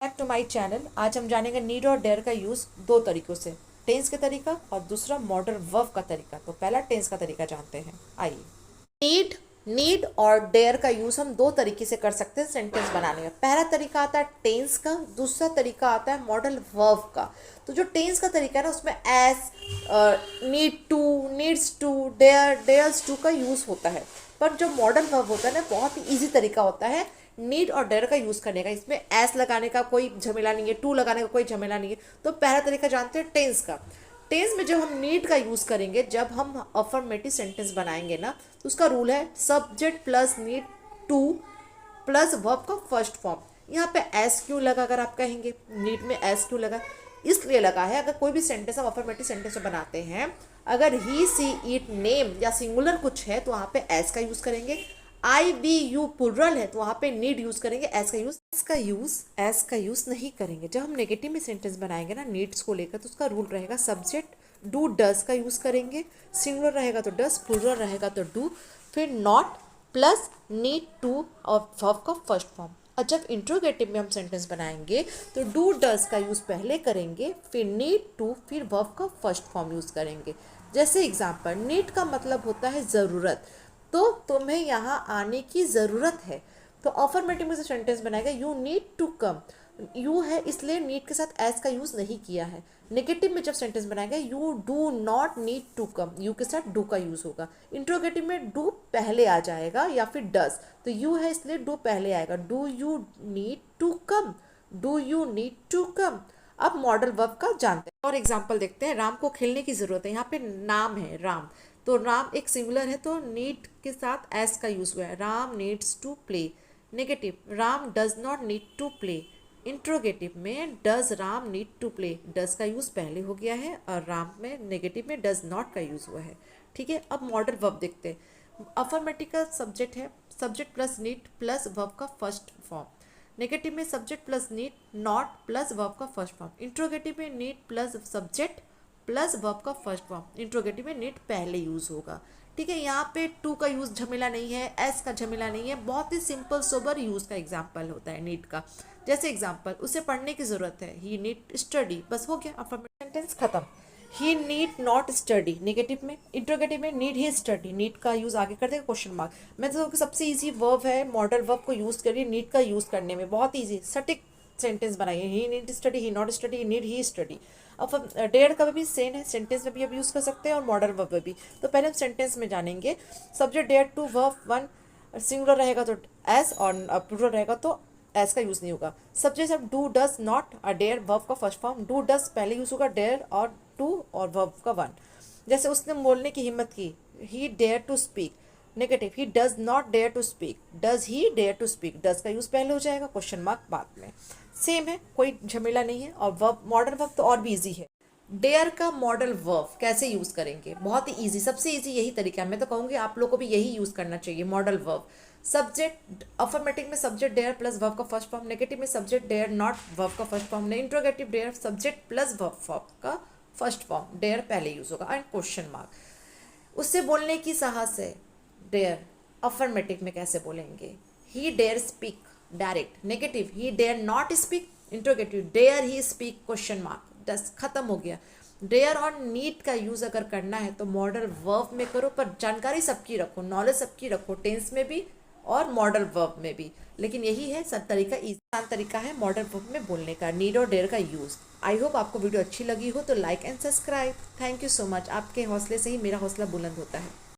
Back to my channel. आज हम जानेंगे नीड और डेयर का यूज़ दो तरीकों से, टेंस का तरीका और दूसरा मॉडल वर्ब का तरीका। तो पहला टेंस का तरीका जानते हैं, आइए। नीड नीड और डेयर का यूज़ हम दो तरीके से कर सकते हैं सेंटेंस बनाने में। पहला तरीका आता है टेंस का, दूसरा तरीका आता है मॉडल वर्ब का। तो जो टेंस का तरीका है ना, उसमें S, need to, needs to, dare, dares to का यूज़ होता है। पर जो मॉडल वर्ब होता है ना, बहुत ही ईजी तरीका होता है नीड और डेयर का यूज़ करने का। इसमें एस लगाने का कोई झमेला नहीं है, टू लगाने का कोई झमेला नहीं है। तो पहला तरीका जानते हैं टेंस का। टेंस में जब हम नीड का यूज़ करेंगे, जब हम अफर्मेटिव सेंटेंस बनाएंगे ना, तो उसका रूल है subject plus need two plus verb का फर्स्ट फॉर्म। यहाँ पे एस क्यों लगा, अगर आप कहेंगे नीड में एस क्यों लगा, इसलिए लगा है अगर कोई भी सेंटेंस हम अफर्मेटिव सेंटेंस में बनाते हैं, अगर ही सी इट नेम या सिंगुलर कुछ है तो वहाँ पे एस का यूज़ करेंगे। आई वी यू प्लुरल है तो वहाँ पे नीड यूज़ करेंगे, एस का यूज़ नहीं करेंगे। जब हम नेगेटिव में सेंटेंस बनाएंगे ना नीड्स को लेकर, तो उसका रूल रहेगा सब्जेक्ट डू डज का यूज़ करेंगे, सिंगुलर रहेगा तो डज, प्लुरल रहेगा तो डू, फिर नॉट प्लस नीड टू और वर्ब का फर्स्ट फॉर्म। और जब इंट्रोगेटिव में हम सेंटेंस बनाएंगे तो डू डज का यूज़ पहले करेंगे, फिर नीड टू, फिर वर्ब का फर्स्ट फॉर्म यूज़ करेंगे। जैसे एग्जांपल, नीड का मतलब होता है ज़रूरत, तो तुम्हें यहाँ आने की ज़रूरत है। तो अफर्मेटिव में से सेंटेंस बनाएगा you need to come, you है इसलिए नीड के साथ एस का यूज़ नहीं किया है। नेगेटिव में जब सेंटेंस बनाएगा you do not need to come, you के साथ डू का यूज़ होगा। इंट्रोगेटिव में डू पहले आ जाएगा या फिर डज, तो यू है इसलिए डू पहले आएगा। Do you need to come, do you need to come. अब मॉडल वर्ब का जानते हैं और एग्जाम्पल देखते हैं। राम को खेलने की ज़रूरत है, यहाँ पे नाम है राम, तो राम एक सिंगुलर है तो नीड के साथ एस का यूज़ हुआ है, Ram needs to play. Negative, Ram does not need to play. Interrogative में does Ram need to play, does का यूज़ पहले हो गया है और राम में नेगेटिव में डज नॉट का यूज़ हुआ है। ठीक है, अब मॉडल वर्ब देखते हैं। अफर्मेटिव का सब्जेक्ट है, subject plus need plus verb का फर्स्ट फॉर्म। नेगेटिव में subject plus need not plus verb का फर्स्ट फॉर्म। इंट्रोगेटिव में need plus subject plus verb का फर्स्ट फॉर्म। इंट्रोगेटिव में नीड पहले यूज़ होगा। ठीक है, यहाँ पे टू का यूज़ झमेला नहीं है, एस का झमेला नहीं है, बहुत ही सिंपल सोबर यूज़ का एग्जाम्पल होता है नीड का। जैसे एग्जाम्पल, उसे पढ़ने की ज़रूरत है, ही नीड स्टडी, बस हो गया, अफर्मेटिव सेंटेंस खत्म। He need not study, negative में। इंट्रोगेटिव में नीड ही स्टडी, नीड का यूज़ आगे कर देगा क्वेश्चन मार्क। मैं तो सबसे ईजी वर्ब है मॉडल वर्ब को यूज़ करिए नीड का यूज़ करने में, बहुत ईजी सटिक सेंटेंस बनाइए। He need study, he not study, need he study. अब डेयर का भी सेम है, सेंटेंस में भी अब यूज़ कर सकते हैं और मॉडल वर्ब में भी। तो पहले हम सेंटेंस में जानेंगे। Subject dare to verb one, singular रहेगा तो एस और प्लूरल रहेगा तो एस का यूज़ नहीं होगा। सब्जेक्ट अब डू डज नॉट और डेयर, वर्ब का फर्स्ट फॉर्म। डू डज पहले यूज़ होगा, डेयर और टू और वर्ब का वन। जैसे उसने बोलने की हिम्मत की, he dare to speak. Negative, he does not dare to speak, does he dare to speak, does का यूज़ पहले हो जाएगा, क्वेश्चन मार्क बाद में। सेम है, कोई झमेला नहीं है। और वर्ब, मॉडल वर्ब तो और भी इजी है। डेयर का मॉडल वर्ब कैसे यूज़ करेंगे, बहुत ही इजी, सबसे इजी यही तरीका है। मैं तो कहूँगी आप लोग को भी यही यूज़ करना चाहिए, मॉडल वर्ब। सब्जेक्ट, अफर्मेटिव में सब्जेक्ट डेयर प्लस वर्ब का फर्स्ट फॉर्म। नेगेटिव में सब्जेक्ट डेयर नॉट वर्ब का first form. Interrogative dare subject plus verb का फर्स्ट फॉर्म, डेयर पहले यूज़ होगा एंड क्वेश्चन मार्क। उससे बोलने की साहस है, डेयर। अफर्मेटिव में कैसे बोलेंगे, he dare speak, direct. Negative, he dare not speak. Interrogative, dare he speak, question mark, दस खत्म हो गया। डेयर और नीड का यूज़ अगर करना है तो मॉडल वर्ब में करो, पर जानकारी सबकी रखो, नॉलेज सबकी रखो, टेंस में भी और मॉडल वर्ब में भी। लेकिन यही है सब तरीका, आसान तरीका है मॉडल वर्ब में बोलने का, नीड और डेयर का यूज़। आई होप आपको वीडियो अच्छी लगी हो तो like and subscribe. Thank you so much, आपके हौसले से ही मेरा हौसला बुलंद होता है।